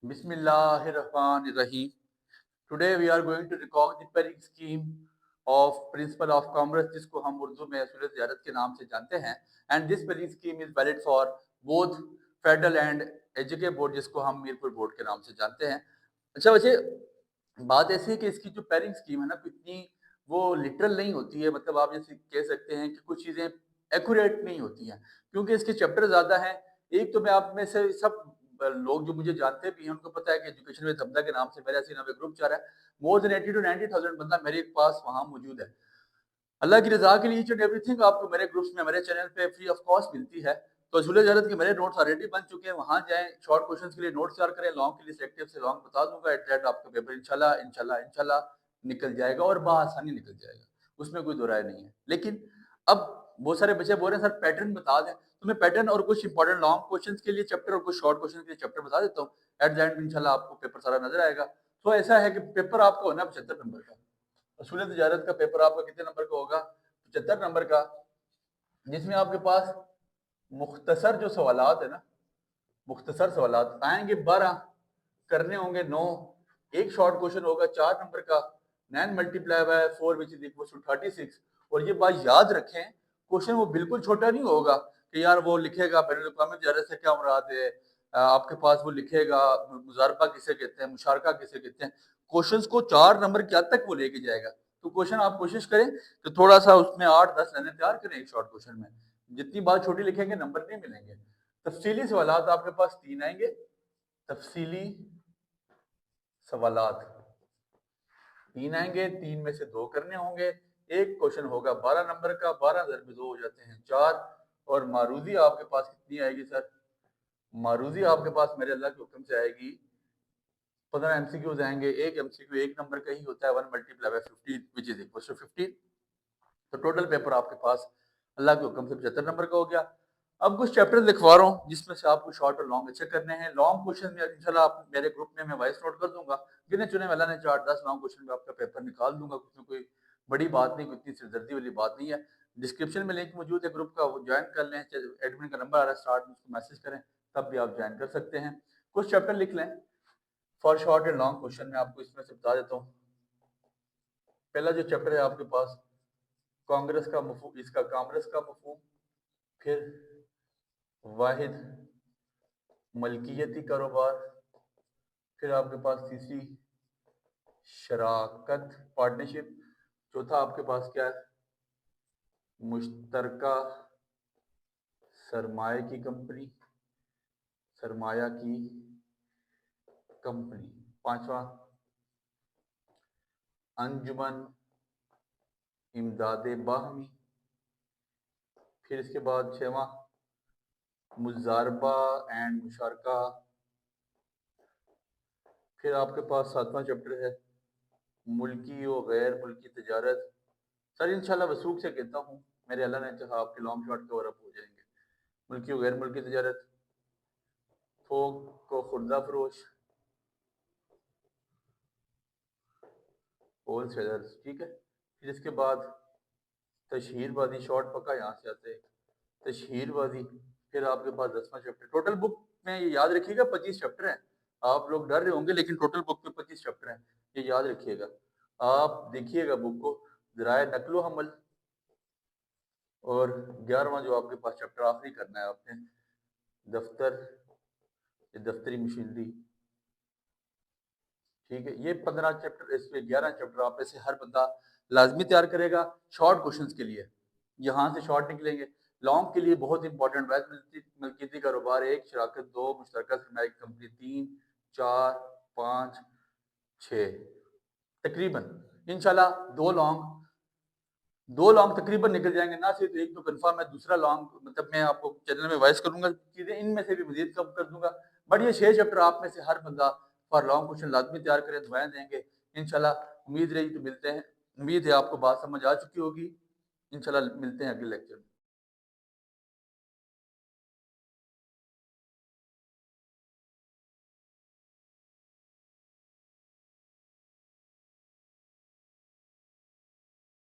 Bismillahirrahmanirrahim. Today we are going to record the pairing scheme of principle of commerce जिसको हम उर्दू में असूल ज़ियारत के नाम से जानते हैं and this pairing scheme is valid for both federal and एजुके बोर्ड जिसको हम मीरपुर बोर्ड के नाम से जानते हैं। अच्छा वैसे बात ऐसी है कि इसकी जो पेयरिंग स्कीम है ना इतनी वो लिटरल नहीं होती है, मतलब आप जैसे कह सकते हैं कि कुछ चीज़ें एक्यूरेट नहीं होती हैं क्योंकि इसके चैप्टर ज़्यादा हैं। एक तो मैं आप में से सब लोग जो मुझे जानते भी हैं उनको पता है कि एजुकेशन विद हमजा के नाम से मेरा ऐसी नवे ग्रुप चल रहा है। मोर देन 80 to 90,000 बंदा मेरे पास वहाँ मौजूद है। अल्लाह की रजा के लिए ईच एंड एवरीथिंग आपको मेरे ग्रुप्स में मेरे चैनल पे फ्री ऑफ कॉस्ट मिलती है। तो असूल ज़ियारत के मेरे नोट्स ऑलरेडी बन चुके हैं, वहाँ जाएं, शॉर्ट क्वेश्चंस के लिए नोट्स तैयार करें, लॉन्ग के लिए सेलेक्टिव से लॉन्ग बता दूंगा। एट दैट आपका पेपर इंशाल्लाह इंशाल्लाह इंशाल्लाह निकल जाएगा और बआसानी निकल जाएगा, उसमें कोई दो राय नहीं है। लेकिन अब बहुत सारे बच्चे बोल रहे हैं सर पैटर्न बता दें, तो मैं पैटर्न और कुछ इंपॉर्टेंट लॉन्ग क्वेश्चंस के लिए चैप्टर और कुछ शॉर्ट क्वेश्चन के लिए चैप्टर बता देता हूँ। एट द एंड इंशाल्लाह आपको पेपर सारा नजर आएगा। तो ऐसा है कि पेपर आपका होना 75 नंबर का। असूल तिजारत का पेपर आपका कितने नंबर का होगा? 75 नंबर का, जिसमें आपके पास मुख्तसर जो सवालात है ना, मुख्तसर सवालात आएंगे 12, करने होंगे 9, एक शॉर्ट क्वेश्चन होगा 4 नंबर का, 9 multiply by 4 which is equal to 36। और ये बात याद रखें, क्वेश्चन वो बिल्कुल छोटा नहीं होगा कि यार वो लिखेगा बैनुल-अक़वामी तिजारत से क्या मुराद है, आपके पास वो लिखेगा मुज़ारबा किसे कहते हैं, मुशारका किसे कहते हैं। क्वेश्चंस को 4 नंबर क्या तक वो लेके जाएगा। तो क्वेश्चन आप कोशिश करें कि थोड़ा सा उसमें 8-10 लाइनें तैयार करें एक शॉर्ट क्वेश्चन में। जितनी बात छोटी लिखेंगे नंबर नहीं मिलेंगे। तफसीली सवालात आपके पास 3 आएंगे। तफसीली सवालात 3 आएंगे, 3 में से 2 करने होंगे। एक क्वेश्चन होगा 12 नंबर का, 12 ज़रब 2 हो जाते हैं 4। और मारूजी आपके पास कितनी आएगी सर? मारूजी आपके पास मेरे अल्लाह के हुक्म से आएगी 15 एमसीक्यूज आएंगे। एक एमसीक्यू 1 नंबर का ही होता है, 1 multiply by 15 which is equal to 15। तो टोटल पेपर आपके पास अल्लाह के हुक्म से 75 नंबर का हो गया। अब कुछ चैप्टर लिखवा रहा हूँ जिसमें से आपको शॉर्ट और लॉन्ग अच्छे करने हैं। लॉन्ग क्वेश्चन में इंशाल्लाह आप मेरे ग्रुप में मैं वॉइस नोट कर दूंगा, गिने चुने वाला ने 4-10 लॉन्ग क्वेश्चन में आपका पेपर निकाल दूंगा। उसमें कोई बड़ी बात नहीं, कोई इतनी सिरदर्दी वाली बात नहीं है। डिस्क्रिप्शन में लिंक मौजूद है ग्रुप का, वो ज्वाइन कर लें। एडमिन का नंबर आ रहा है स्टार्ट में, उसको मैसेज करें, तब भी आप ज्वाइन कर सकते हैं। कुछ चैप्टर लिख लें for short and long question में आपको इसमें से बता देता हूँ। पहला जो चैप्टर है आपके पास कांग्रेस का मफहूम, इसका कांग्रेस का मफहूम, फिर वाहिद मलकियती कारोबार, फिर आपके पास तीसरी शराकत पार्टनरशिप, चौथा आपके पास क्या है मुश्तरका सरमाया की कंपनी, सरमाया की कंपनी, पांचवा अंजुमन इमदाद बाहमी, फिर इसके बाद छठवां मुजारबा एंड मुशारका, फिर आपके पास सातवां चैप्टर है मुल्की और गैर मुल्की तजारत। सर इंशाल्लाह वसूख से कहता हूँ, मेरे अल्लाह ने चाहा आपके लॉन्ग शॉट कवर अप हो जाएंगे। मुल्की और गैर मुल्की तजारत, थोक को खुर्दा फरोश, होल सेलर्स, ठीक है। फिर इसके बाद तशहीरबाजी, शॉर्ट पक्का यहाँ से आते हैं तशहीरबाजी। फिर आपके पास 10वां चैप्टर, टोटल बुक में ये याद रखिएगा 25 चैप्टर हैं। आप लोग डर रहे होंगे लेकिन टोटल बुक में 25 चैप्टर हैं, ये याद रखिएगा। आप देखिएगा बुक को, ज़राए नकलो हमल, और 11वां जो आपके पास चैप्टर आखिरी करना है आपने दफ्तर, दफ्तरी मशीनरी, ठीक है। ये 15 चैप्टर, इसमें 11 चैप्टर आप में से हर बंदा लाजमी तैयार करेगा शॉर्ट क्वेश्चंस के लिए। यहाँ से शॉर्ट निकलेंगे। लॉन्ग के लिए बहुत इंपॉर्टेंट वैध मलकियती कारोबार 1, शराकत 2, मुश्तरका सरमाया की कंपनी 3, 4, 5, 6, तकरीबन इंशाल्लाह दो लॉन्ग तकरीबन निकल जाएंगे ना, सिर्फ एक तो कन्फर्म है, दूसरा लॉन्ग मतलब मैं आपको चैनल में वॉइस करूंगा चीजें, इनमें से भी मजीद कम कर दूंगा। बट ये 6 चैप्टर आप में से हर बंदा फॉर लॉन्ग क्वेश्चन लाजमी तैयार करें, दुआएं देंगे इंशाल्लाह। उम्मीद रही तो मिलते हैं, उम्मीद है आपको बात समझ आ चुकी होगी। इंशाल्लाह मिलते हैं अगले लेक्चर में।